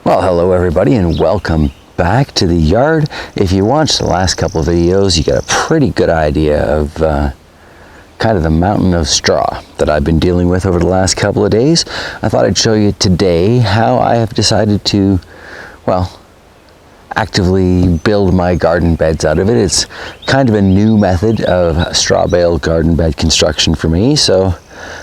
Well, hello everybody and welcome back to the yard. If you watched the last couple of videos, you got a pretty good idea of kind of the mountain of straw that I've been dealing with over the last couple of days. I thought I'd show you today how I have decided to, well, actively build my garden beds out of it. It's kind of a new method of straw bale garden bed construction for me, so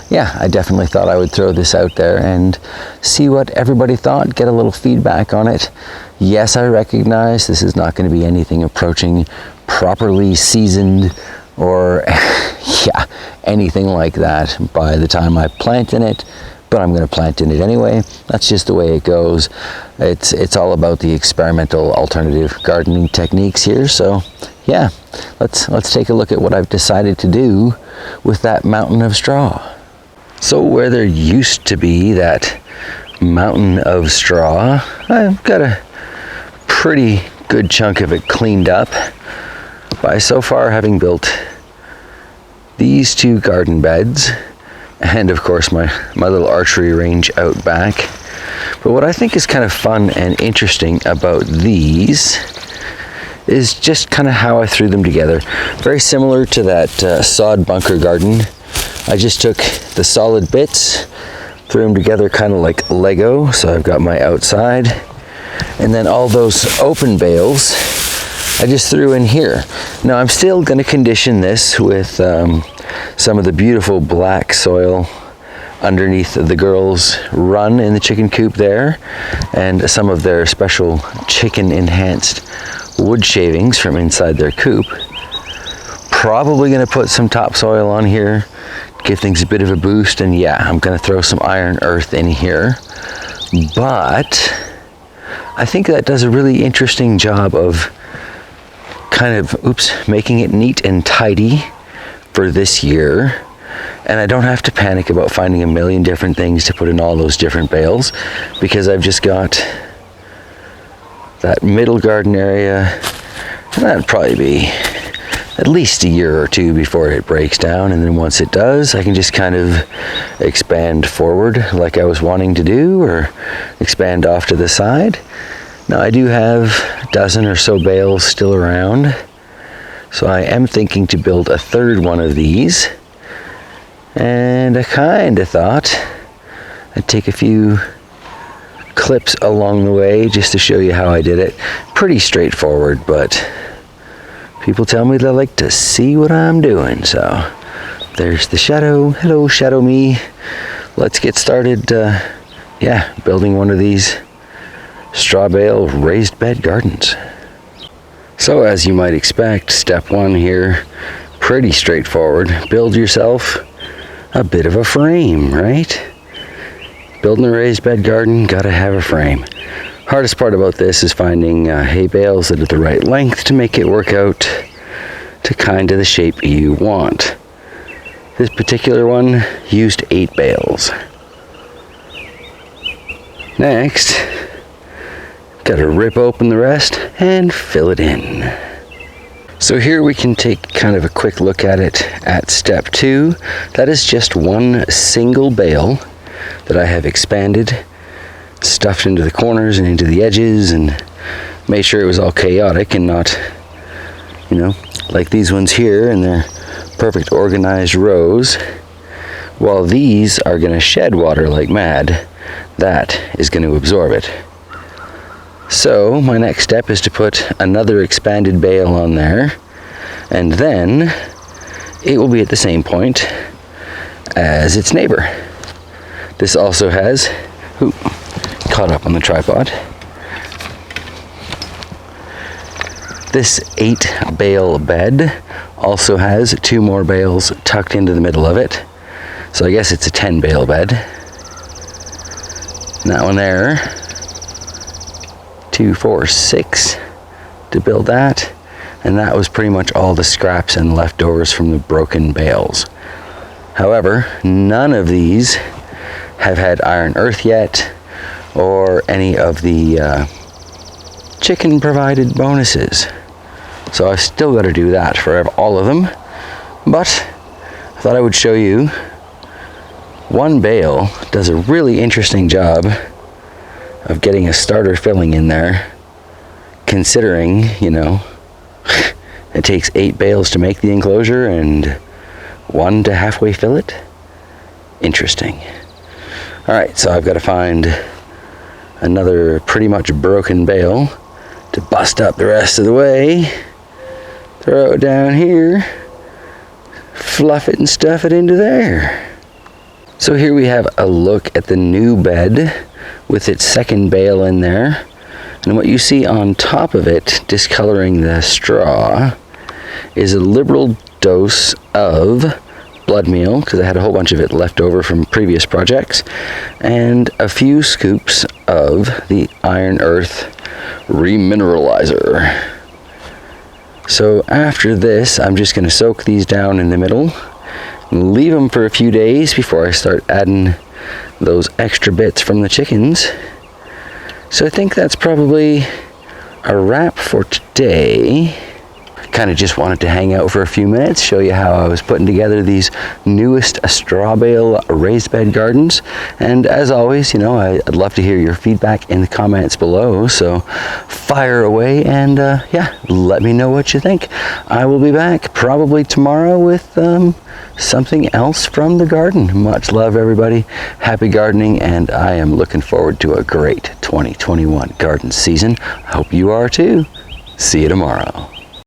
yeah, I definitely thought I would throw this out there and see what everybody thought, get a little feedback on it. Yes, I recognize this is not going to be anything approaching properly seasoned or yeah, anything like that by the time I plant in it, but I'm going to plant in it anyway. That's just the way it goes. It's all about the experimental alternative gardening techniques here. So yeah, let's take a look at what I've decided to do with that mountain of straw. So where there used to be that mountain of straw, I've got a pretty good chunk of it cleaned up by so far having built these two garden beds and of course my little archery range out back. But what I think is kind of fun and interesting about these is just kind of how I threw them together. Very similar to that sod bunker garden. I just took the solid bits, threw them together kind of like Lego. So I've got my outside, and then all those open bales I just threw in here. Now I'm still going to condition this with some of the beautiful black soil underneath the girls' run in the chicken coop there, and some of their special chicken enhanced wood shavings from inside their coop. Probably going to put some topsoil on here, give things a bit of a boost, and yeah, I'm going to throw some iron earth in here. But I think that does a really interesting job of kind of, making it neat and tidy for this year. And I don't have to panic about finding a million different things to put in all those different bales, because I've just got that middle garden area, and that'd probably be at least a year or two before it breaks down. And then once it does, I can just kind of expand forward like I was wanting to do, or expand off to the side. Now I do have a dozen or so bales still around, so I am thinking to build a third one of these. And I kind of thought I'd take a few clips along the way just to show you how I did it. Pretty straightforward, but people tell me they like to see what I'm doing. So there's the shadow. Hello, shadow me. Let's get started, building one of these straw bale raised bed gardens. So as you might expect, step one here, pretty straightforward. Build yourself a bit of a frame, right? Building a raised bed garden, gotta have a frame. Hardest part about this is finding hay bales that are the right length to make it work out to kind of the shape you want. This particular one used 8 bales. Next, gotta rip open the rest and fill it in. So here we can take kind of a quick look at it at step 2. That is just one single bale that I have expanded, stuffed into the corners and into the edges, and made sure it was all chaotic and not, like these ones here, and they're perfect organized rows. While these are going to shed water like mad, that is going to absorb it. So my next step is to put another expanded bale on there, and then it will be at the same point as its neighbor. This also has, caught up on the tripod. This 8 bale bed also has 2 more bales tucked into the middle of it. So I guess it's a 10 bale bed. And that one there, 2, 4, 6 to build that, and that was pretty much all the scraps and leftovers from the broken bales. However, none of these have had iron earth yet, or any of the chicken provided bonuses, so I've still got to do that for all of them. But I thought I would show you one bale does a really interesting job of getting a starter filling in there, considering, you know, it takes 8 bales to make the enclosure and 1 to halfway fill it. Interesting. Alright, so I've got to find another pretty much broken bale to bust up the rest of the way, throw it down here, fluff it and stuff it into there. So here we have a look at the new bed with its second bale in there, and what you see on top of it, discoloring the straw, is a liberal dose of blood meal, because I had a whole bunch of it left over from previous projects, and a few scoops of the iron earth remineralizer. So after this, I'm just going to soak these down in the middle and leave them for a few days before I start adding those extra bits from the chickens. So I think that's probably a wrap for today. Kind of just wanted to hang out for a few minutes, show you how I was putting together these newest straw bale raised bed gardens. And as always, you know, I'd love to hear your feedback in the comments below, so fire away and yeah, let me know what you think. I will be back probably tomorrow with something else from the garden. Much love, everybody. Happy gardening, and I am looking forward to a great 2021 garden season. I hope you are too. See you tomorrow.